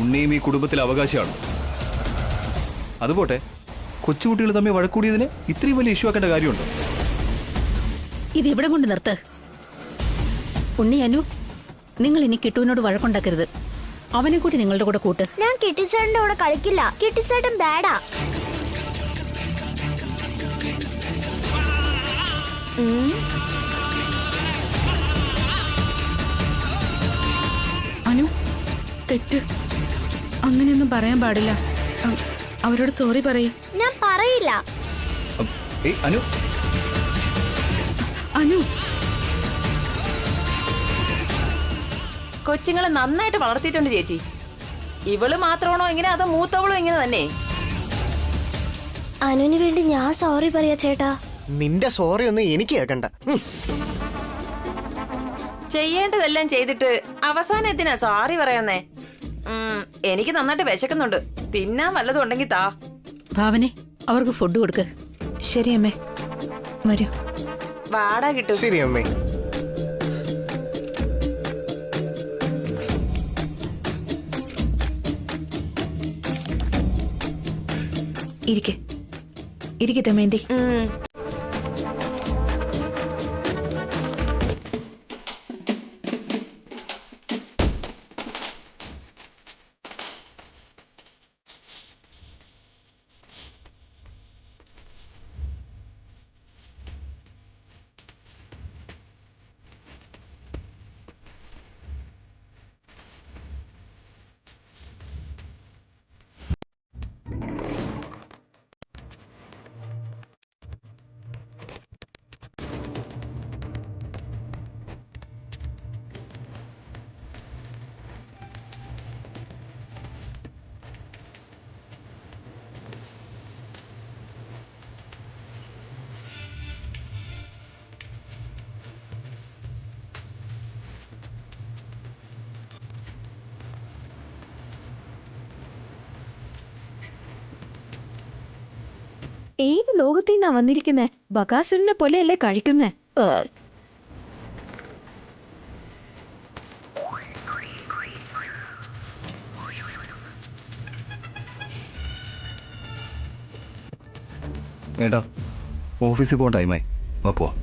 ഉണ്ണിയും ഈ കുടുംബത്തിലെ അവകാശമാണ്. അതുപോട്ടെ, കൊച്ചുകുട്ടികൾ തമ്മിൽ വഴക്കൂടിയതിന് ഇത്രയും വലിയ ഇഷ്യൂ ആക്കേണ്ട കാര്യമുണ്ടോ? ഇത് ഇവിടെ കൊണ്ട് നിർത്ത്. ഉണ്ണി, അനു, നിങ്ങൾ ഇനി കിട്ടുവിനോട് വഴക്കുണ്ടാക്കരുത്. അവനെ കൂടി നിങ്ങളുടെ കൂടെ കൂട്ട്. ഞാൻ കിട്ടിച്ചേട്ടന്റെ കൂടെ കളിക്കില്ല. കിട്ടിച്ചേട്ടൻ ബാഡാ. അനു, തെറ്റ്. അങ്ങനെയൊന്നും പറയാൻ പാടില്ല. അവരോട് സോറി പറയേ. ഞാൻ പറയില്ല. അനു, അനു, കൊച്ചുങ്ങളെ നന്നായിട്ട് വളർത്തിയിട്ടുണ്ട് ചേച്ചി. ഇവള് മാത്രമാണോ ഇങ്ങനെ, അതോ മൂത്തവളും ഇങ്ങനെ തന്നെ? അനുവിന് വേണ്ടി ഞാൻ സോറി പറയാ ചേട്ടാ. നിന്റെ സോറി ഒന്നും എനിക്ക് കേൾക്കണ്ട. ചെയ്യേണ്ടതെല്ലാം ചെയ്തിട്ട് അവസാനം എന്തിനാ സോറി പറയാന്നേ? എനിക്ക് നന്നായിട്ട് വിശക്കുന്നുണ്ട്. തിന്നാൻ വല്ലതും ഉണ്ടെങ്കിൽ താ. ഭാവനെ, അവർക്ക് ഫുഡ് കൊടുക്ക്. ശരി അമ്മേ, വരൂ. വാടാ കിട്ടും. ശരി അമ്മേ. ഇരിക്കെ ദമയന്തി. ഏത് ലോകത്തു നിന്നാ വന്നിരിക്കുന്നേ? ബകാസുരനെ പോലെയല്ലേ കഴിക്കുന്നേ? ഏട്ടാ, ഓഫീസിൽ പോകാൻ ടൈമായി. വാ പോവാം.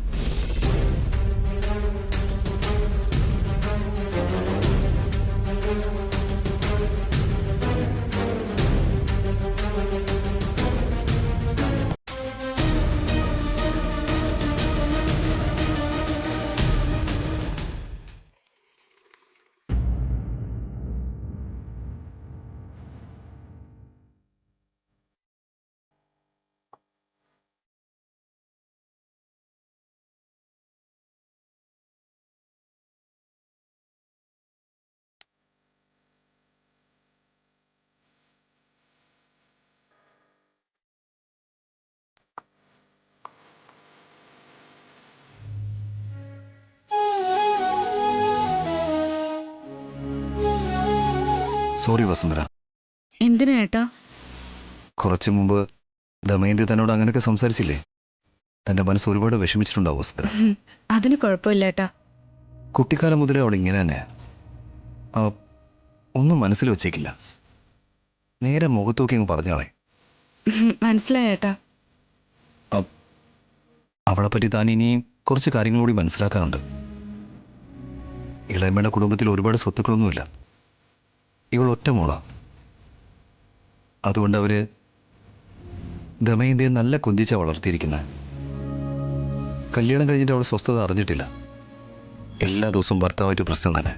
സോറി വസുന്ധര. എന്തിനാ ഏട്ടാ? കുറച്ചു മുമ്പ് ദമയന്തി തന്നോട് അങ്ങനെയൊക്കെ സംസാരിച്ചില്ലേ? തന്റെ മനസ്സ് ഒരുപാട് വിഷമിച്ചിട്ടുണ്ടാവും വസുന്ധര. അതിന് കുഴപ്പമില്ല ഏട്ടാ. കുട്ടിക്കാലം മുതലേ അവൾ ഇങ്ങനെ തന്നെ. ഒന്നും മനസ്സിൽ വെച്ചേക്കില്ല. നേരെ മുഖത്തോക്കി അങ്ങ് പറഞ്ഞാളെ. മനസ്സിലായ ഏട്ടാ. അവളെപ്പറ്റി താൻ ഇനിയും കുറച്ച് കാര്യങ്ങൾ കൂടി മനസ്സിലാക്കാനുണ്ട്. ഇളയമ്മയുടെ കുടുംബത്തിൽ ഒരുപാട് സ്വത്തുക്കളൊന്നുമില്ല. ഇവൾ ഒറ്റ മോളാ. അതുകൊണ്ട് അവര് ദമയന്തിയെ നല്ല കൊഞ്ചിച്ച വളർത്തിയിരിക്കുന്നത്. കല്യാണം കഴിഞ്ഞിട്ട് അവൾ സ്വസ്ഥത അറിഞ്ഞിട്ടില്ല. എല്ലാ ദിവസവും ഭർത്താവായിട്ട് പ്രശ്നം തന്നെ.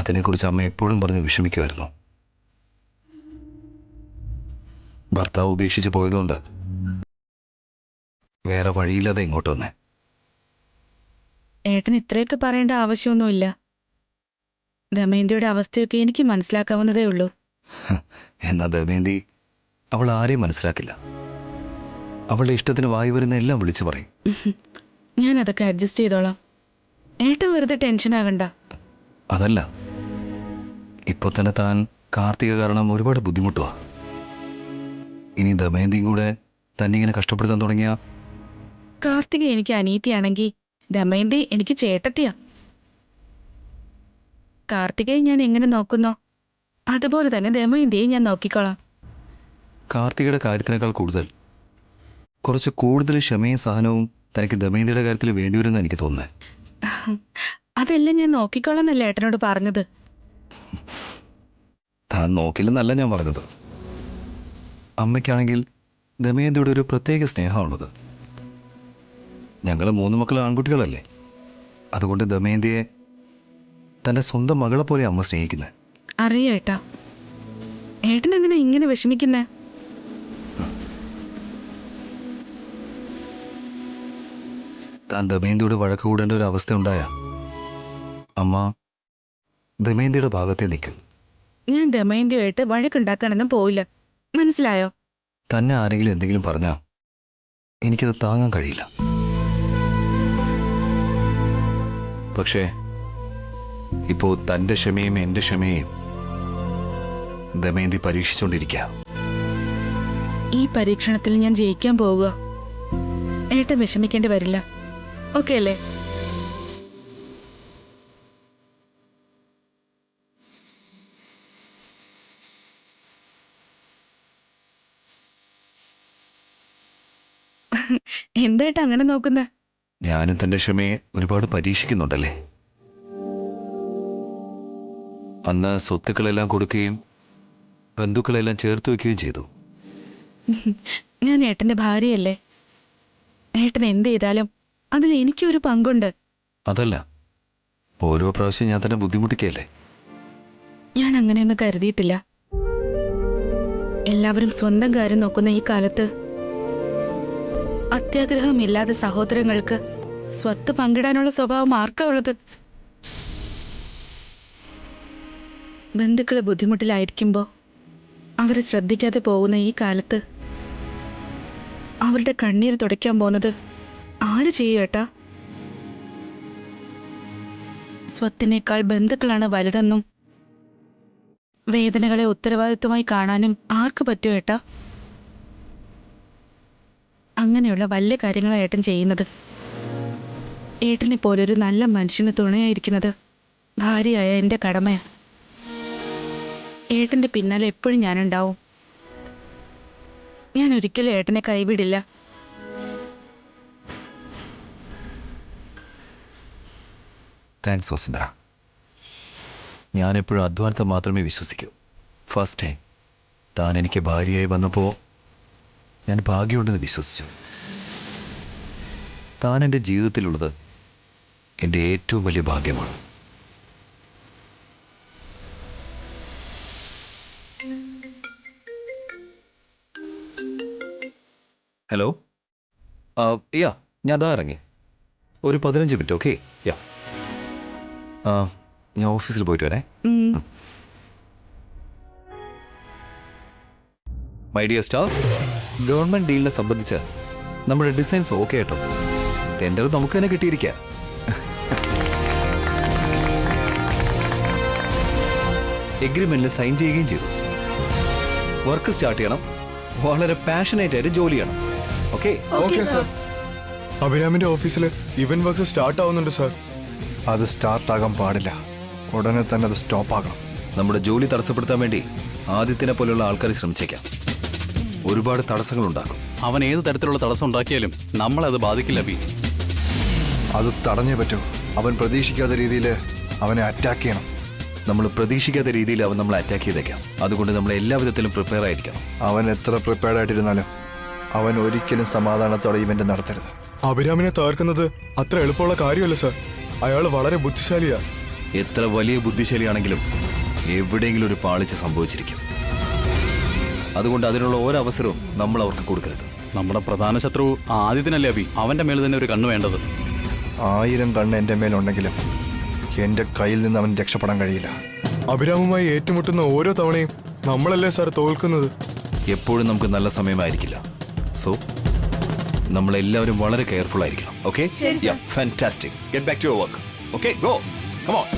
അതിനെക്കുറിച്ച് അമ്മ എപ്പോഴും പറഞ്ഞ് വിഷമിക്കുമായിരുന്നു. ഭർത്താവ് ഉപേക്ഷിച്ച് പോയതുകൊണ്ട് വേറെ വഴിയില്ലാതെ ഇങ്ങോട്ട് വന്നേ. ഏട്ടൻ ഇത്രയൊക്കെ പറയേണ്ട ആവശ്യമൊന്നുമില്ല. ദമയന്തിയുടെ അവസ്ഥയൊക്കെ എനിക്ക് മനസ്സിലാക്കാവുന്നതേ ഉള്ളൂ. എന്നാ ദമയന്തി അവൾ ആരെയും മനസ്സിലാക്കില്ല. അവളുടെ ഇഷ്ടത്തിന് വായി വരുന്ന എല്ലാം വിളിച്ചു പറയും. ഞാൻ അതൊക്കെ അഡ്ജസ്റ്റ് ചെയ്തോളാം. ഏട്ടൻ വെറുതെ ടെൻഷൻ ആകണ്ട. അതല്ല, ഇപ്പോൾ തന്നെ താൻ കാർത്തിക കാരണം ഒരുപാട് ബുദ്ധിമുട്ടുവാ. ഇനി ദമയന്തിയും കൂടെ തന്നെ ഇങ്ങനെ കഷ്ടപ്പെടുത്താൻ തുടങ്ങിയ. കാർത്തിക എനിക്ക് അനീതിയാണെങ്കിൽ ദമയന്തി എനിക്ക് ചേട്ടത്തിയാ. കാർത്തികയെ ഞാൻ എങ്ങനെ നോക്കുന്നോ അതുപോലെ തന്നെ ദമയന്തിയെ ഞാൻ നോക്കിക്കോളാം. കാർത്തികയുടെ കാര്യത്തിനേക്കാൾ കുറച്ച് കൂടുതൽ ക്ഷമയും സഹനവും തനിക്ക് ദമയന്തിയുടെ കാര്യത്തിൽ വേണ്ടിവരുമെന്ന് എനിക്ക് തോന്നുന്നത്. അതെല്ലാം ഞാൻ നോക്കിക്കോളാം എന്നല്ലേ ഏട്ടനോട് പറഞ്ഞത്. താൻ നോക്കില്ലെന്നല്ല ഞാൻ പറഞ്ഞത്. അമ്മയ്ക്കാണെങ്കിൽ ദമയന്തിയുടെ ഒരു പ്രത്യേക സ്നേഹമാണുള്ളത്. ഞങ്ങൾ 3 മക്കൾ ആൺകുട്ടികളല്ലേ, അതുകൊണ്ട് ദമയന്തിയെ തൻ്റെ സ്വന്തം മകളെ പോലെ അമ്മ സ്നേഹിക്കുന്നത്. അറിയാം ഏട്ടാ. ഏട്ടൻ എന്തിനാ ഇങ്ങനെ വിഷമിക്കുന്നേ? താൻ ദമയന്തിയോട് വഴക്ക് കൂടേണ്ട ഒരു അവസ്ഥ ഉണ്ടായ അമ്മ ദമയന്തിയുടെ ഭാഗത്തെ നിൽക്കും. ഞാൻ ദമയന്തിയായിട്ട് വഴക്കുണ്ടാക്കാനൊന്നും പോയില്ല, മനസ്സിലായോ? തന്നെ ആരെങ്കിലും എന്തെങ്കിലും പറഞ്ഞാൽ എനിക്കത് താങ്ങാൻ കഴിയില്ല. പക്ഷേ ഇപ്പോൾ തൻ്റെ ക്ഷമയും എൻ്റെ ക്ഷമയും ദമയന്തി പരീക്ഷിച്ചുകൊണ്ടിരിക്കുക. ഈ പരീക്ഷണത്തിൽ ഞാൻ ജയിക്കാൻ പോവുക. ഏട്ടൻ വിഷമിക്കേണ്ടി വരില്ല. ഓക്കെ അല്ലേ? എന്തായിട്ട് അങ്ങനെ നോക്കുന്നേ? ഞാനും തൻ്റെ ക്ഷമയെ ഒരുപാട് പരീക്ഷിക്കുന്നുണ്ടല്ലേ. അന്ന് സ്വത്തുക്കളെല്ലാം കൊടുക്കുകയും ബന്ധുക്കളെല്ലാം ചേർത്ത് വയ്ക്കുകയും ചെയ്തു. ഞാൻ ഏട്ടൻ്റെ ഭാര്യയല്ലേ. ഏട്ടൻ എന്ത് ചെയ്താലും അതിൽ എനിക്കൊരു പങ്കുണ്ട്. അതല്ല, ഓരോ പ്രാവശ്യം ഞാൻ തന്നെ ബുദ്ധിമുട്ടിക്കല്ലേ. ഞാൻ അങ്ങനെയൊന്നും കരുതിയിട്ടില്ല. എല്ലാവരും സ്വന്തം കാര്യം നോക്കുന്ന ഈ കാലത്ത് അത്യാഗ്രഹമില്ലാതെ സഹോദരങ്ങൾക്ക് സ്വത്ത് പങ്കിടാനുള്ള സ്വഭാവം ആർക്കാ ഉള്ളത്? ബന്ധുക്കളെ ബുദ്ധിമുട്ടിലായിരിക്കുമ്പോൾ അവരെ ശ്രദ്ധിക്കാതെ പോകുന്ന ഈ കാലത്ത് അവരുടെ കണ്ണീര് തുടയ്ക്കാൻ പോകുന്നത് ആര് ചെയ്യും ഏട്ടാ? സ്വത്തിനേക്കാൾ ബന്ധുക്കളാണ് വലുതെന്നും വേദനകളെ ഉത്തരവാദിത്വമായി കാണാനും ആർക്ക് പറ്റുമോ ഏട്ടാ? അങ്ങനെയുള്ള വലിയ കാര്യങ്ങളാണ് ഏട്ടൻ ചെയ്യുന്നത്. ഏട്ടനെ പോലൊരു നല്ല മനുഷ്യന് തുണയായിരിക്കുന്നത് ഭാര്യയായ എൻ്റെ കടമയാണ്. ഏട്ടൻ്റെ പിന്നാലെ എപ്പോഴും ഞാനുണ്ടാവും. ഞാൻ ഒരിക്കലും ഏട്ടനെ കൈവിടില്ല. താങ്ക്സ് വസുന്ധര. ഞാനെപ്പോഴും അധ്വാനത്തെ മാത്രമേ വിശ്വസിക്കൂ. ഫസ്റ്റ് ടൈം താൻ എനിക്ക് ഭാര്യയായി വന്നപ്പോൾ ഞാൻ ഭാഗ്യമുണ്ടെന്ന് വിശ്വസിച്ചു. താൻ എൻ്റെ ജീവിതത്തിലുള്ളത് എൻ്റെ ഏറ്റവും വലിയ ഭാഗ്യമാണ്. ഹലോ, യാ ഞാൻ അതാ ഇറങ്ങി. ഒരു 15 മിനിറ്റ്. ഓക്കെ, യാ. ഞാൻ ഓഫീസിൽ പോയിട്ട് വരാം. മൈ ഡിയർ സ്റ്റാഫ്, ഗവൺമെന്റ് ഡീലിനെ സംബന്ധിച്ച് നമ്മുടെ ഡിസൈൻസ് ഓക്കെ കേട്ടോ. ടെൻഡർ നമുക്ക് തന്നെ കിട്ടിയിരിക്കുക. എഗ്രിമെന്റിൽ സൈൻ ചെയ്യുകയും ചെയ്തു. വർക്ക് സ്റ്റാർട്ട് ചെയ്യണം. വളരെ പാഷനേറ്റ് ആയിട്ട് ജോലി ചെയ്യണം. ഓക്കെ? Okay sir. അഭിരാമിന്റെ ഓഫീസിൽ ഇവന്റ് വർക്ക് സ്റ്റാർട്ട് ആവുന്നുണ്ട് സർ. അത് സ്റ്റാർട്ട് ആകാൻ പാടില്ല. ഉടനെ തന്നെ അത് സ്റ്റോപ്പ് ആകണം. നമ്മുടെ ജോലി തടസ്സപ്പെടുത്താൻ വേണ്ടി ആദിത്യനെ പോലെയുള്ള ആൾക്കാർ ശ്രമിച്ചേക്കാം. ഒരുപാട് തടസ്സങ്ങൾ ഉണ്ടാക്കും. അവൻ ഏത് തരത്തിലുള്ള തടസ്സം ഉണ്ടാക്കിയാലും നമ്മളത് ബാധിക്കില്ല. അത് തടഞ്ഞേ പറ്റൂ. അവൻ പ്രതീക്ഷിക്കാത്ത രീതിയിൽ അവനെ അറ്റാക്ക് ചെയ്യണം. നമ്മൾ പ്രതീക്ഷിക്കാത്ത രീതിയിൽ അവൻ നമ്മളെ അറ്റാക്ക് ചെയ്തേക്കാം. അതുകൊണ്ട് നമ്മൾ എല്ലാ വിധത്തിലും പ്രിപ്പയർ ആയിരിക്കണം. അവൻ എത്ര പ്രിപ്പയർഡ് ആയിട്ടിരുന്നാലും അവൻ ഒരിക്കലും സമാധാനത്തോടെ ഇവന്റ് നടത്തരുത്. അഭിരാമിനെ തകർക്കുന്നത് അത്ര എളുപ്പമുള്ള കാര്യമല്ല സർ. അയാൾ വളരെ ബുദ്ധിശാലിയാ. എത്ര വലിയ ബുദ്ധിശാലിയാണെങ്കിലും എവിടെയെങ്കിലും ഒരു പാളിച്ച സംഭവിച്ചിരിക്കും. അതുകൊണ്ട് അതിനുള്ള ഒരവസരവും നമ്മൾ അവർക്ക് കൊടുക്കരുത്. നമ്മുടെ പ്രധാന ശത്രു ആദിത്യനല്ലേ അഭി. അവന്റെ മേൽ തന്നെ ഒരു കണ്ണ് വേണ്ടത്. 1000 കണ്ണ് എൻ്റെ മേലുണ്ടെങ്കിലും എൻ്റെ കയ്യിൽ നിന്ന് അവൻ രക്ഷപ്പെടാൻ കഴിയില്ല. അഭിരാമുമായി ഏറ്റുമുട്ടുന്ന ഓരോ തവണയും നമ്മളല്ലേ സാർ തോൽക്കുന്നത്. എപ്പോഴും നമുക്ക് നല്ല സമയമായിരിക്കില്ല. സോ നമ്മളെല്ലാവരും വളരെ കെയർഫുൾ ആയിരിക്കണം. Okay? Fantastic. Get back to your work. Okay, go. Come on.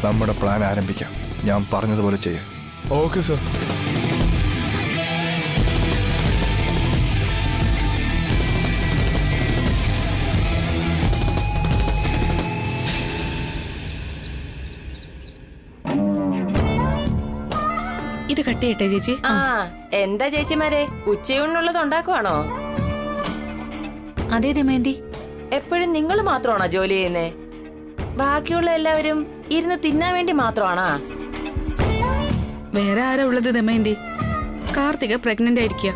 നമ്മുടെ പ്ലാൻ ആരംഭിക്കാം. ഞാൻ പറഞ്ഞതുപോലെ ചെയ്യാം. Okay sir. ഇത് കട്ടിയിട്ടെ ചേച്ചി. ആ എന്താ ചേച്ചിമാരെ, ഉച്ചയൂണിനുള്ളത് ഉണ്ടാക്കുവാണോ? അതേ ദമയന്തി. എപ്പോഴും നിങ്ങൾ മാത്രമാണോ ജോലി ചെയ്യുന്നേ? ബാക്കിയുള്ള എല്ലാവരും ഇരുന്ന് തിന്നാൻ വേണ്ടി മാത്രമാണോ? വേറെ ആരാ ഉള്ളത് ദമയന്തി? കാർത്തിക പ്രഗ്നന്റ് ആയിരിക്കുക.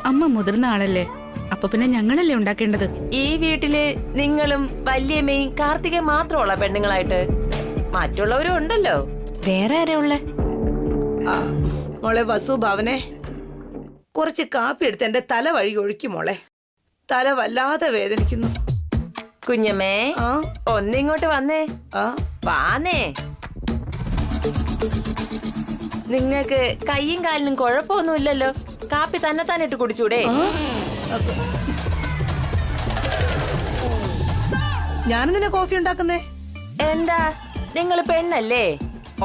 അമ്മ മുതിർന്ന ആളല്ലേ, അപ്പൊ പിന്നെ ഞങ്ങളല്ലേ ഉണ്ടാക്കേണ്ടത്. ഈ വീട്ടില് നിങ്ങളും വല്യമ്മയും കാർത്തിക മാത്രമുള്ള പെണ്ണുങ്ങളായിട്ട് മറ്റുള്ളവരും ഉണ്ടല്ലോ. വേറെ ആരാ ഉള്ളേ? മോളെ വസു ഭവനെ, കുറച്ച് കാപ്പി എടുത്ത് എന്റെ തല വഴി ഒഴുക്കി മോളെ. തല വല്ലാതെ വേദനിക്കുന്നു. കുഞ്ഞമ്മേ, ആ ഒന്നിങ്ങോട്ട് വന്നേ. ആ വാന്നേ. നിങ്ങക്ക് കയ്യും കാലിനും കുഴപ്പമൊന്നുമില്ലല്ലോ. കാപ്പി തന്നെ ഇട്ട് കുടിച്ചൂടെ? ഞാനെന്തിനാ കോഫി ഉണ്ടാക്കുന്നേ? എന്താ നിങ്ങൾ പെണ്ണല്ലേ?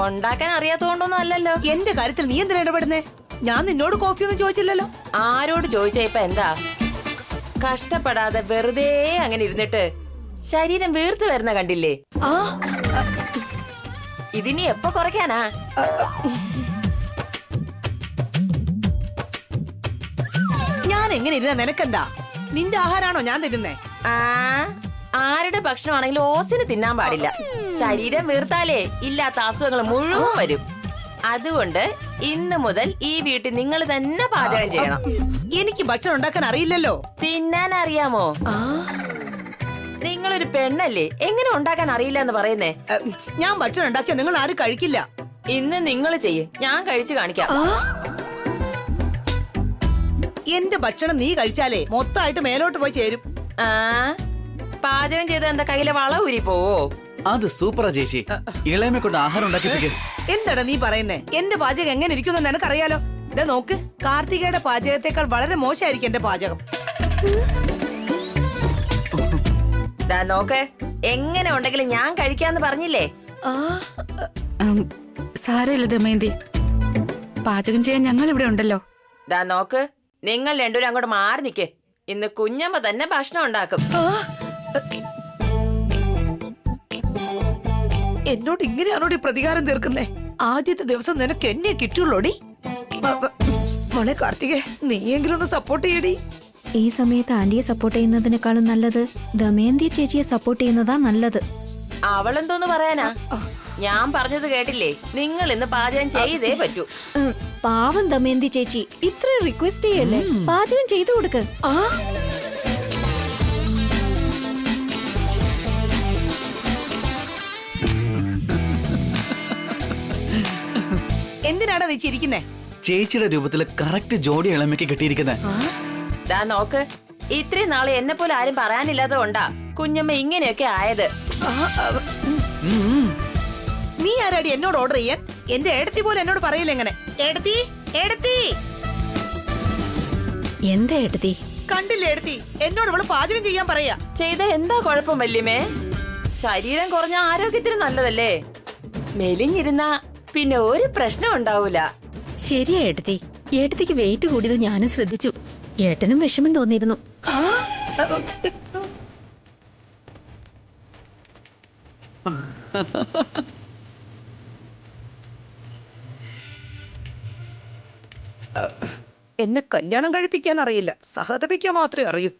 ഉണ്ടാക്കാൻ അറിയാത്തതുകൊണ്ടൊന്നും അല്ലല്ലോ. എന്റെ കാര്യത്തിൽ നീ എന്തിനാ ഇടപെടുന്നേ? ഞാൻ നിന്നോട് കോഫി ഒന്നും ചോദിച്ചില്ലല്ലോ. ആരോട് ചോദിച്ചാ ഇപ്പൊ എന്താ? കഷ്ടപ്പെടാതെ വെറുതെ അങ്ങനെ ഇരുന്നിട്ട് ശരീരം വീർത്ത് വരുന്ന കണ്ടില്ലേ? ഇതിനി എപ്പോ കുറയ്ക്കാനാ? ഞാൻ എങ്ങനെ ഇരുന്ന നിനക്കെന്താ? നിന്റെ ആഹാരാണോ ഞാൻ തരുന്നേ? ആ ആരുടെ ഭക്ഷണമാണെങ്കിലും ഓസിന് തിന്നാൻ പാടില്ല. ശരീരം വീർത്താലേ ഇല്ലാത്ത അസുഖങ്ങൾ മുഴുവൻ വരും. അതുകൊണ്ട് ഇന്ന് മുതൽ ഈ വീട്ടിൽ നിങ്ങൾ തന്നെ പാചകം ചെയ്യണം. എനിക്ക് ഭക്ഷണം ഉണ്ടാക്കാൻ അറിയില്ലല്ലോ. തിന്നാൻ അറിയാമോ? നിങ്ങളൊരു പെണ്ണല്ലേ, എങ്ങനെ ഉണ്ടാക്കാൻ അറിയില്ല എന്ന് പറയുന്നേ? ഞാൻ ഭക്ഷണം ഉണ്ടാക്കിയ നിങ്ങൾ ആരും കഴിക്കില്ല. ഇന്ന് നിങ്ങൾ ചെയ്യ്, ഞാൻ കഴിച്ചു കാണിക്കാം. എന്റെ ഭക്ഷണം നീ കഴിച്ചാലേ മൊത്തമായിട്ട് മേലോട്ട് പോയി ചേരും. ആ പാചകം ചെയ്ത എന്താ കയ്യിലെ വള ഊരി പോവോ? അത് സൂപ്പറാ ചേച്ചി. ഇളയമെ കൊണ്ട് ആഹാരം ഉണ്ടാക്കി. എന്താടാ നീ പറയുന്നേ? എന്റെ പാചകം എങ്ങനെ ഇരിക്കുന്നു നിനക്കറിയാലോ. ഇതാ നോക്ക്, കാർത്തികയുടെ പാചകത്തെക്കാൾ വളരെ മോശമായിരിക്കും എന്റെ പാചകം. നോക്ക്, എങ്ങനെ ഉണ്ടെങ്കിലും ഞാൻ കഴിക്കാന്ന് പറഞ്ഞില്ലേ? സാരമില്ല ദമയന്തി, പാചകം ചെയ്യാൻ ഞങ്ങൾ ഇവിടെ ഉണ്ടല്ലോ. നോക്ക്, നിങ്ങൾ രണ്ടുപേരും അങ്ങോട്ട് മാറി നിക്ക്. ഇന്ന് കുഞ്ഞമ്മ തന്നെ ഭക്ഷണം ഉണ്ടാക്കും. എന്നോട് ഇങ്ങനെയാണോടി പ്രതികാരം തീർക്കുന്നേ? ആദ്യത്തെ ദിവസം നിനക്ക് എന്നെ കിട്ടുള്ളൂടി. മോളെ കാർത്തികേ, നീയെങ്കിലും ഒന്ന് സപ്പോർട്ട് ചെയ്യടി. ഈ സമയത്ത് ആന്റിയെ സപ്പോർട്ട് ചെയ്യുന്നതിനേക്കാളും നല്ലത് ദമയന്തി ചേച്ചിയെ സപ്പോർട്ട് ചെയ്യുന്നതാ നല്ലത്. അവളെന്തോന്ന് പറയാനാ? ഞാൻ പറഞ്ഞത് കേട്ടില്ലേ? നിങ്ങൾ ഇന്ന് പാചകം ചെയ്തേ പറ്റൂ. പാവം ദമയന്തി ചേച്ചി ഇത്ര റിക്വസ്റ്റ് ചെയ്യല്ലേ, പാചകം ചെയ്തു കൊടുക്ക്. എന്തിനാടാ നീ ചിരിക്കുന്നേ? ചേച്ചിയുടെ രൂപത്തില് കറക്റ്റ് ജോഡി ഇളമയ്ക്ക് കിട്ടിയിരിക്കുന്നത്. നോക്ക്, ഇത്രയും നാളെ എന്നെ പോലെ ആരും പറയാനില്ലാതെ കൊണ്ടാ കുഞ്ഞമ്മ ഇങ്ങനെയൊക്കെ ആയത്. നീ ആരാടി എന്നോട് ഓർഡർ ചെയ്യാൻ? എന്റെ ഏടത്തി പോലെ എന്നോട് പറയില്ല എങ്ങനെ? ഏടത്തി, ഏടത്തി, എന്താ ഏട്ടത്തി? കണ്ടില്ലേ ഏടത്തി, എന്നോട് ഇവള് പാചകം ചെയ്യാൻ പറയാ. ചെയ്ത എന്താ കുഴപ്പം വല്യമ്മേ? ശരീരം കുറഞ്ഞ ആരോഗ്യത്തിന് നല്ലതല്ലേ? മെലിഞ്ഞിരുന്ന പിന്നെ ഒരു പ്രശ്നം ഉണ്ടാവൂല. ശരിയാ ഏട്ടത്തി. ഏട്ടത്തിക്ക് വെയിറ്റ് കൂടിയത് ഞാനും ശ്രദ്ധിച്ചു. ഏട്ടനും വിഷമം തോന്നിയിരുന്നു. എന്നെ കല്യാണം കഴിപ്പിക്കാൻ അറിയില്ല, സഹതപിക്കാൻ മാത്രമേ അറിയൂ.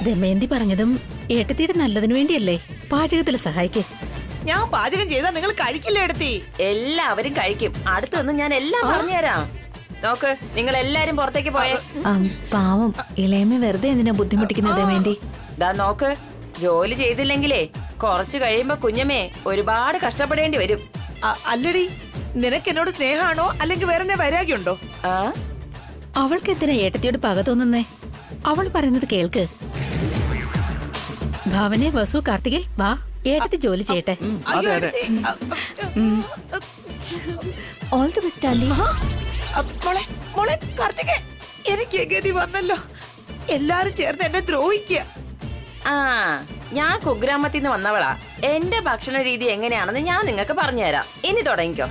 ദമയന്തി പറഞ്ഞതും ഏട്ടത്തിയുടെ നല്ലതിനു വേണ്ടിയല്ലേ. പാചകത്തിൽ സഹായിക്കേ. ഞാൻ പാചകം ചെയ്താൽ നിങ്ങൾ കഴിക്കില്ല ഏടത്തി. എല്ലാവരും കഴിക്കും. അടുത്തൊന്നും ഞാൻ എല്ലാം പറഞ്ഞുതരാം. നോക്ക്, നിങ്ങൾ എല്ലാരും പുറത്തേക്ക് പോയേ. പാവം ഇളയമ്മ വെറുതെ എന്തിനാ ബുദ്ധിമുട്ടിക്കുന്ന ദമയന്തി? നോക്ക്, ജോലി ചെയ്തില്ലെങ്കിലേ കുറച്ച് കഴിയുമ്പോ കുഞ്ഞമ്മേ ഒരുപാട് കഷ്ടപ്പെടേണ്ടി വരും. അല്ലടി, നിനക്ക് എന്നോട് സ്നേഹമാണോ അല്ലെങ്കിൽ വേറെ വൈരാഗ്യമുണ്ടോ? അവൾക്ക് എന്തിനാ ഏട്ടത്തിയോട് പക തോന്നുന്നേ? അവൾ പറയുന്നത് കേൾക്ക്. ഭാവനെ, വസു, കാർത്തികേ, വാ, ഏട്ടത്തി ജോലി ചെയ്യട്ടെ. All the best aunty. മോളെ, മോളെ കാർത്തികേ, എനിക്ക് ഗതി വന്നല്ലോ. എല്ലാരും ചേർന്ന് എന്നെ ദ്രോഹിക്കുക. ഞാൻ കുഗ്രാമത്തിൽ നിന്ന് വന്നവളാ. എന്റെ ഭക്ഷണ രീതി എങ്ങനെയാണെന്ന് ഞാൻ നിങ്ങൾക്ക് പറഞ്ഞുതരാം. ഇനി തുടങ്ങിക്കോ.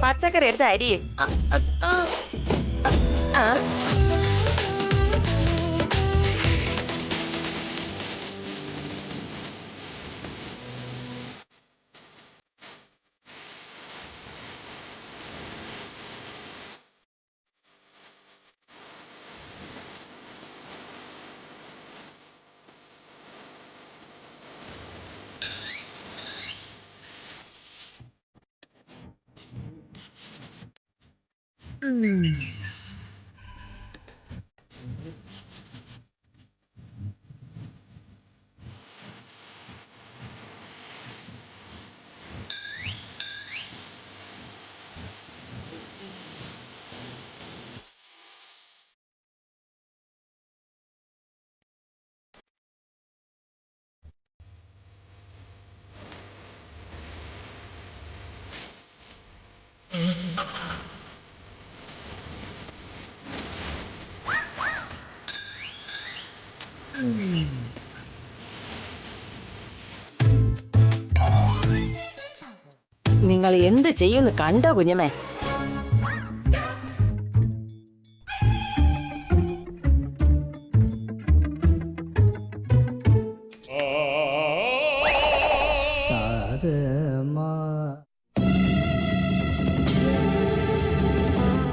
പച്ചക്കറി എടുത്ത് അരി. ആ, നിങ്ങൾ എന്ത് ചെയ്യുന്നു കണ്ടോ കുഞ്ഞമ്മേ?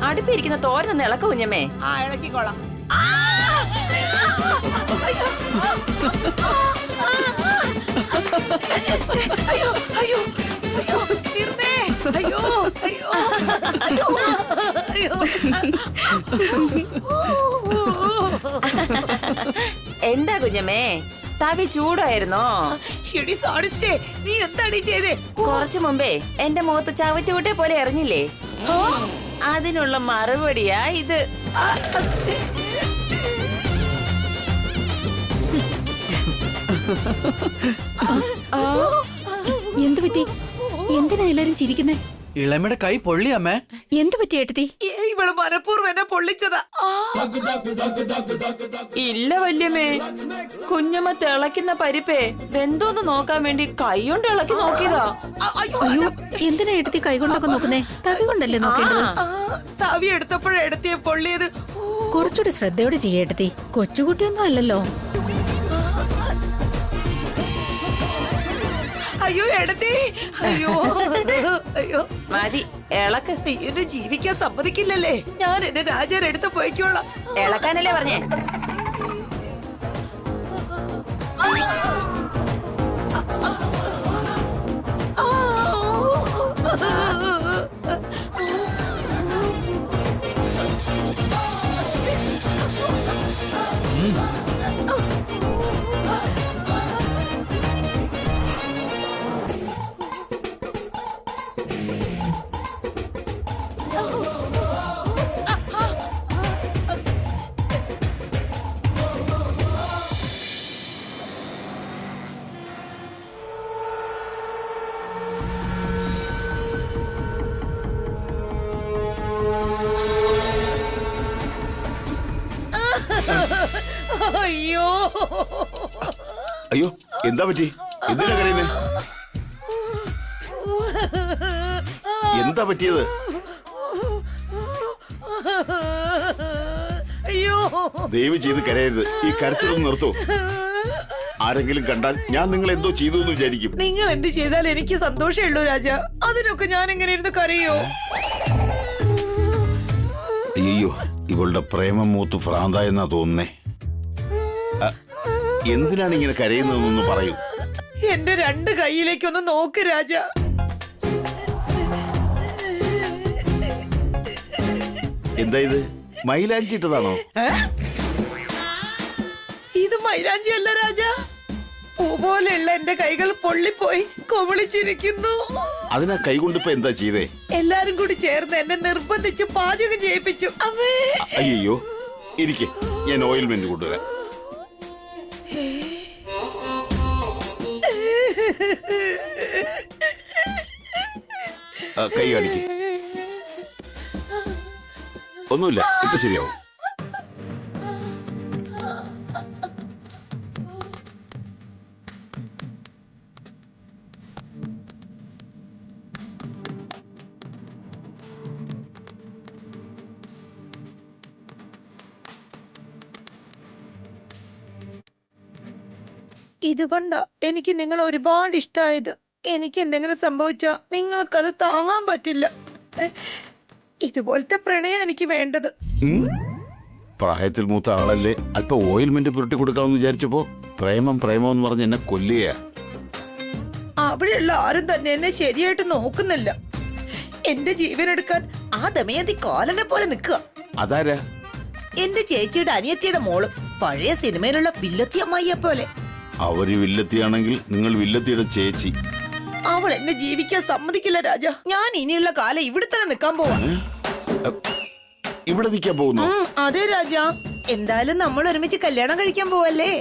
അടുപ്പിരിക്കുന്ന തോരനൊന്ന് ഇളക്ക കുഞ്ഞമ്മേ. ആ ഇളക്കിക്കോളാം. അയ്യോ അയ്യോ അയ്യോ തീർന്നേ. അയ്യോ അയ്യോ അയ്യോ അയ്യോ. എന്താ കുഞ്ഞമ്മേ, തവി ചൂടായിരുന്നോ? ഷെടി സാഡിസ്റ്റേ, നീ എന്താടി ചെയ്തേ? കുറച്ചു മുമ്പേ എന്റെ മുഖത്ത് ചവറ്റുകൂട്ടെ പോലെ എറിഞ്ഞില്ലേ? അതിനുള്ള മറുപടിയാ ഇത്. എന്തു പറ്റി? എന്തിനാ എല്ലാരും ചിരിക്കുന്നേ? ഇളമയുടെ കൈ പൊള്ളി അമ്മേ. എന്തു പറ്റി ഏട്ടത്തി? ഇവള് മനഃപൂർവ്വം എന്നെ പൊള്ളിച്ചതാ. ഇല്ല വല്യമ്മേ, കുഞ്ഞമ്മ തിളയ്ക്കുന്ന പരിപ്പേ വെന്തോന്ന് നോക്കാൻ വേണ്ടി കൈ കൊണ്ട് ഇളക്കി നോക്കിയതാ. അയ്യോ അയ്യോ, എന്തിനാ ഏട്ടത്തി കൈകൊണ്ടൊക്കെ നോക്കുന്നേ? തവി കൊണ്ടല്ലേ നോക്കേണ്ടത്? തവി എടുത്തപ്പോഴേ എടുത്തിയെ പൊള്ളിയത്. കുറച്ചുകൂടി ശ്രദ്ധയോടെ ചെയ്യേട്ടത്തി. കൊച്ചുകുട്ടിയൊന്നും അല്ലല്ലോ. അയ്യോ എടുത്തി. അയ്യോ അയ്യോ മതി ഇളക്ക്. എന്നെ ജീവിക്കാൻ സമ്മതിക്കില്ലല്ലേ? ഞാൻ എന്റെ രാജാൻ എടുത്ത് പോയിക്കോളാം. ഇളക്കാനല്ലേ പറഞ്ഞേ? അയ്യോ അയ്യോ, എന്താ പറ്റി? എന്തിനാ കരയുന്നേ? എന്താ പറ്റിയത്? അയ്യോ ദയവ് ചെയ്ത് കരയരുത്. ഈ കരച്ചിലൊന്നും നിർത്തൂ. ആരെങ്കിലും കണ്ടാൽ ഞാൻ നിങ്ങൾ എന്തോ ചെയ്തു എന്ന് വിചാരിക്കും. നിങ്ങൾ എന്ത് ചെയ്താൽ എനിക്ക് സന്തോഷമുള്ളൂ രാജ. അതിനൊക്കെ ഞാൻ എങ്ങനെ ഇരുന്ന് കരയോ? അയ്യോ, ഇവളുടെ പ്രേമം മൂത്ത് ഭ്രാന്തായെന്നാ തോന്നുന്നേ. എന്തിനാണ് ഇങ്ങനെ കരയുന്നതെന്നൊന്ന് പറയൂ. എന്റെ രണ്ട് കൈയിലേക്കൊന്ന് നോക്ക് രാജ. എന്താ ഇത്? മൈലാഞ്ചി ഇട്ടതാണോ? ഇത് മൈലാഞ്ചി അല്ല രാജ. പൂ പോലെയുള്ള എന്റെ കൈകൾ പൊള്ളിപ്പോയി കൊമളിച്ചിരിക്കുന്നു. അതിനാ കൈകൊണ്ടിപ്പോ എന്താ ചെയ്തേ? എല്ലാരും കൂടി ചേർന്ന് എന്നെ നിർബന്ധിച്ച് പാചകം ചെയ്യിപ്പിച്ചു. അയ്യോ, ഇരിക്കെ, ഞാൻ ഓയിൽമെന്റ് കൊണ്ടുവരാം. കൈ കാണിക്ക്. ഒന്നുമില്ല, ഇപ്പൊ ശരിയാവും. ഇതുകൊണ്ടാ എനിക്ക് നിങ്ങൾ ഒരുപാട് ഇഷ്ടമായത്. എനിക്ക് എന്തെങ്കിലും സംഭവിച്ചാ നിങ്ങൾക്കത് താങ്ങാൻ പറ്റില്ല. ഇതുപോലത്തെ പ്രണയം എനിക്ക് വേണ്ടത്. പ്രായത്തിൽ മൂത്ത ആളല്ലേ, അല്പം ഓയിൽമെന്റ് പുരട്ടി കൊടുക്കാമെന്ന് വിചാരിച്ചപ്പോ പ്രേമം പ്രേമം എന്ന് പറഞ്ഞ് എന്നെ കൊല്ലുക. അവിടെയുള്ള ആരും തന്നെ എന്നെ ശരിയായിട്ട് നോക്കുന്നില്ല. എന്റെ ജീവൻ എടുക്കാൻ ആ ദമയന്തി കാലനെ പോലെ നിൽക്കുക. അതാരാ? എന്റെ ചേച്ചിയുടെ അനിയത്തിയുടെ മോള്, പഴയ സിനിമയിലുള്ള വില്ലത്തി അമ്മായിയെ പോലെ. അവര് വില്ലത്തിയാണെങ്കിൽ നിങ്ങൾ വില്ലത്തിയുടെ ചേച്ചി. അവൾ എന്നെ ജീവിക്കാൻ സമ്മതിക്കില്ല രാജ. ഞാൻ ഇനിയുള്ള കാലം ഇവിടെ തന്നെ നിൽക്കാൻ പോവാ. ഇവിടെ നിൽക്കാൻ പോകുന്നു? അതെ രാജ. എന്തായാലും നമ്മൾ ഒരുമിച്ച് കല്യാണം കഴിക്കാൻ പോവല്ലേ?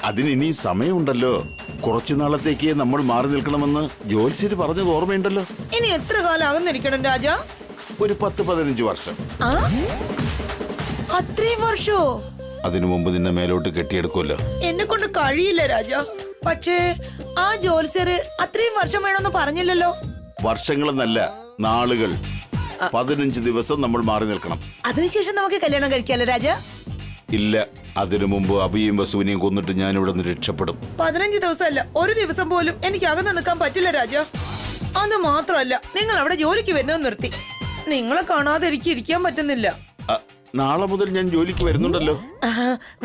അതിന് ഇനി സമയമുണ്ടല്ലോ. കുറച്ചു നാളത്തേക്ക് നമ്മൾ മാറി നിൽക്കണമെന്ന് ജ്യോത്സ്യര് പറഞ്ഞത് ഓർമ്മയുണ്ടല്ലോ. ഇനി എത്ര കാലം അകന്നിരിക്കണം രാജ? ഒരു 10-15 വർഷം. അത്രയും വർഷോ? അതിനു മുമ്പ് നിന്നെ മേലോട്ട് കെട്ടിയെടുക്കുമല്ലോ. എന്നെ കൊണ്ട് കഴിയില്ല രാജ. പക്ഷേ ആ ജോത്സ്യര് അത്രയും വർഷം വേണമെന്ന് പറഞ്ഞില്ലല്ലോ. വർഷങ്ങളെന്നല്ല, നാളുകൾ. 15 ദിവസം നമ്മൾ മാറി നിൽക്കണം. അതിനുശേഷം നമുക്ക് കല്യാണം കഴിക്കാലോ രാജ? ഇല്ല, അതിനു മുമ്പ് അഭിയും വസുവിനെയും കൊന്നിട്ട് ഞാൻ ഇവിടെ നിന്ന് രക്ഷപ്പെടും. 15 ദിവസമല്ല, ഒരു ദിവസം പോലും എനിക്ക് അകന്ന് നിൽക്കാൻ പറ്റില്ല രാജ. അത് മാത്രമല്ല, നിങ്ങൾ അവിടെ ജോലിക്ക് വരുന്നത് നിർത്തി. നിങ്ങളെ കാണാതെ എനിക്ക് ഇരിക്കാൻ പറ്റുന്നില്ല. നാളെ മുതൽ ഞാൻ ജോലിക്ക് വരുന്നുണ്ടല്ലോ.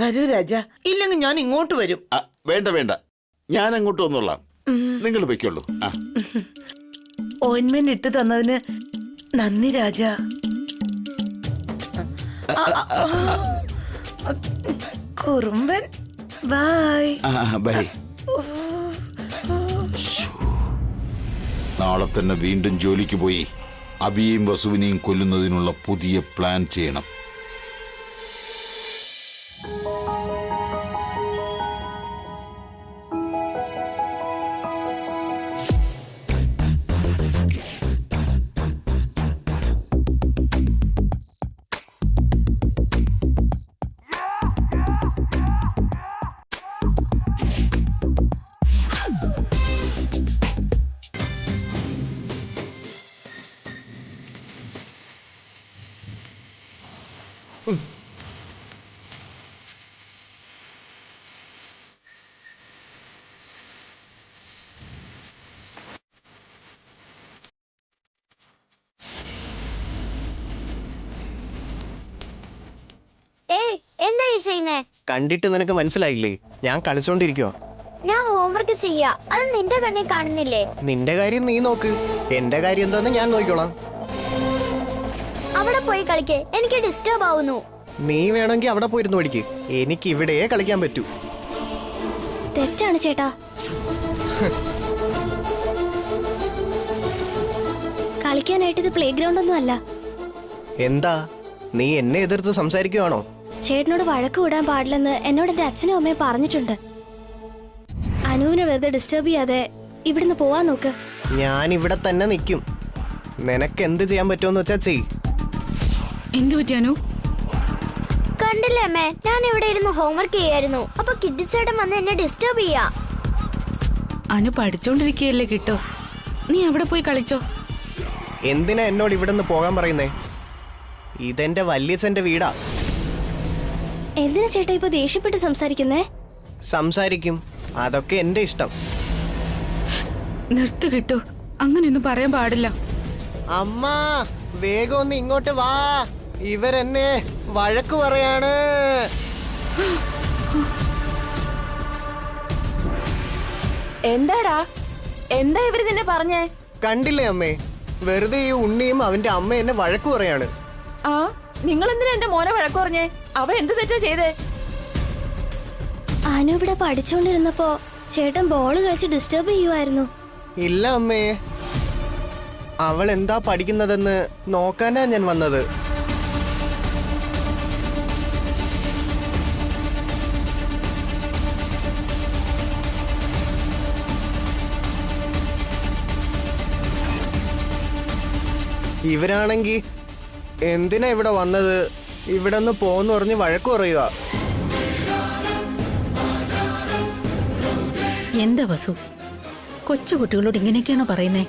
വരൂ രാജ. ഇല്ലെങ്കിൽ ഞാൻ ഇങ്ങോട്ട് വരും. വേണ്ട വേണ്ട, ഞാൻ അങ്ങോട്ട് വന്നോളാം. നിങ്ങൾ വെക്കുള്ളൂ. ഓയിൻമെന്റ് ഇട്ട് തന്നതിന് നന്ദി രാജ. കുറുമ്പൻ, ബൈ. ബൈ. നാളെ തന്നെ വീണ്ടും ജോലിക്ക് പോയി അബിയെയും വസുവിനെയും കൊല്ലുന്നതിനുള്ള പുതിയ പ്ലാൻ ചെയ്യണം. എന്താ ചെയ്യുന്നേ? കണ്ടിട്ട് നിനക്ക് മനസ്സിലായില്ലേ? ഞാൻ കളിച്ചോണ്ടിരിക്കുവോ. ഞാൻ ഹോംവർക്ക് ചെയ്യാ. അത് നിന്റെ കണ്ണിൽ കാണുന്നില്ലേ? നിന്റെ കാര്യം നീ നോക്ക്, എന്റെ കാര്യം എന്താന്ന് ഞാൻ നോക്കിക്കോളാം. അവിടെ പോയി കളിക്കേ, എനിക്ക് ഡിസ്റ്റർബ് ആവുന്നു. നീ വേണമെങ്കിൽ അവിടെ പോയിരുന്നു പഠിക്ക്. എനിക്ക് ഇവിടെ കളിക്കാൻ പറ്റൂ. തെറ്റാണ് ചേട്ടാ. കളിക്കാനായിട്ട് ഇത് പ്ലേ ഗ്രൗണ്ട് ഒന്നും അല്ല. എന്താ നീ എന്നെ എതിർത്ത് സംസാരിക്കുവാണോ? ചേട്ടനോട് വഴക്ക് വിടാൻ പാടില്ലെന്ന് എന്നോട് എന്റെ അച്ഛനും അമ്മയും പറഞ്ഞിട്ടുണ്ട്. അനുവിനെ വെറുതെ ഡിസ്റ്റർബ് ചെയ്യാതെ ഇവിടുന്ന് പോവാൻ നോക്ക്. ഞാൻ ഇവിടെ തന്നെ നിൽക്കും. നിനക്ക് എന്ത് ചെയ്യാൻ പറ്റുമെന്ന് വെച്ചാ ചെയ്. എന്തു പറ്റി അനു? കണ്ടില്ലേ അമ്മേ, ഞാൻ ഇവിടെ ഇരുന്ന് ഹോംവർക്ക് ചെയ്യായിരുന്നു. അപ്പൊ കിട്ടിച്ചേട്ടൻ വന്ന് എന്നെ ഡിസ്റ്റർബ് ചെയ്യാ. അനു പഠിച്ചോണ്ടിരിക്കുകയല്ലേ കിട്ടോ. നീ അവിടെ പോയി കളിച്ചോ. എന്തിനാ എന്നോട് ഇവിടെ നിന്ന് പോകാൻ പറയുന്നേ? ഇതെന്റെ വല്യച്ഛന്റെ വീടാ. എന്തിനാ ചേട്ടാ ഇപ്പൊ ദേഷ്യപ്പെട്ട് സംസാരിക്കുന്നേ? സംസാരിക്കും, അതൊക്കെ എന്റെ ഇഷ്ടം. നിർത്ത് കിട്ടോ, അങ്ങനെയൊന്നും പറയാൻ പാടില്ല. അമ്മ വേഗം ഒന്ന് ഇങ്ങോട്ട് വാ, ഇവരെന്നെ വഴക്ക് പറയാണ്. എന്താടാ, എന്താ ഇവര് നിന്നെ പറഞ്ഞേ? കണ്ടില്ലേ അമ്മേ, വെറുതെ ഈ ഉണ്ണിയും അവന്റെ അമ്മ എന്നെ വഴക്ക് പറയാണ്. നിങ്ങൾ എന്തിനാ എന്റെ മോനെ വഴക്ക് പറഞ്ഞേ? അവ എന്ത് തെറ്റാ ചെയ്തേ? അനു ഇവിടെ പഠിച്ചോണ്ടിരുന്നപ്പോ ചേട്ടൻ ബോൾ കളിച്ച് ഡിസ്റ്റർബ് ചെയ്യുമായിരുന്നു. ഇല്ല അമ്മേ, അവൾ എന്താ പഠിക്കുന്നതെന്ന് നോക്കാനാ ഞാൻ വന്നത്. ഇവരാണെങ്കി എന്തിനാ ഇവിടെ വന്നത്, ഇവിടെ നിന്ന് പോന്ന് പറഞ്ഞ് വഴക്ക് പറയുക. എന്താ വസു, കൊച്ചുകുട്ടികളോട് ഇങ്ങനെയൊക്കെയാണോ പറയുന്നേ?